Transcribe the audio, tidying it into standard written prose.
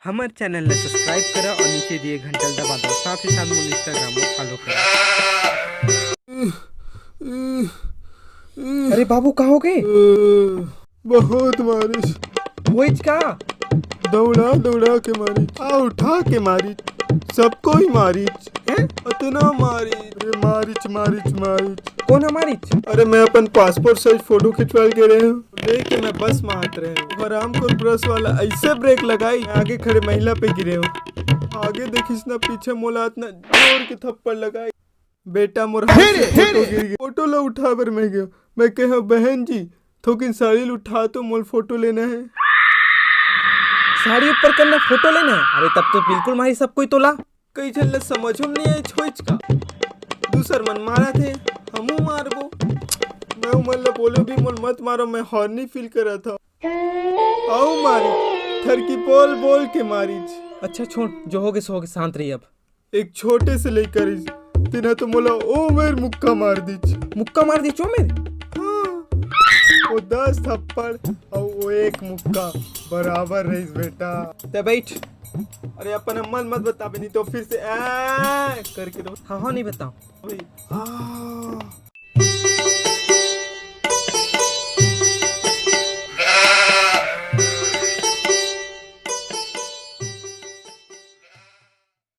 हमारे चैनल ने सब्सक्राइब करा और नीचे दिए घंटा दबा दो। साथ ही साथ मुझे इंस्टाग्राम में फॉलो करा। अरे बाबू कहाँ हो गए? बहुत मारिश, वही का दौड़ा दौड़ा के मारी, उठा के मारी, सबको ही मारी है? इतना मारी, अरे मारिच मारिच मारिच। कौन हमारी? अरे मैं अपन पासपोर्ट साइज फोटो खिंचवा के रहे हूँ, लेके मैं बस में हाथ रहे हूँ। आराम को ब्रश वाला ऐसे ब्रेक लगाई, आगे खड़े महिला पे गिरे हूँ। आगे देखिस ना, पीछे मोला इतना जोर के थप्पड़ लगाई, बेटा मोर हाथ से फोटो गिर गया। फोटो ला उठा बर मैं गया, मैं कहा बहन जी थोकिन साड़ी उठा तो मोल फोटो लेना है। साड़ी ऊपर करना, फोटो लेना है? अरे तब तो बिल्कुल मारी सब कोई तोला। कई झल्ला समझ में नहीं आई छोइच का। दूसर मन मारा थे, हमू मारबो। मैं उमल बोलो भी मोल मत मारो, मैं हॉर्नी फील करा था। आओ मारी, थरकी बोल बोल के मारी। अच्छा छोड़, जो होगे सो होगे, शांत रही अब। एक छोटे से लेकर तिना तो मोला ओ मेर मुक्का मार दीच। मुक्का मार दी चो मेरे? हाँ, वो 10 थप्पड़ और वो एक मुक्का बराबर रहीस बेटा। ते बैठ। अरे अपन मन मत बता नहीं तो फिर से करके दो। हाँ हाँ नहीं बताओ। वही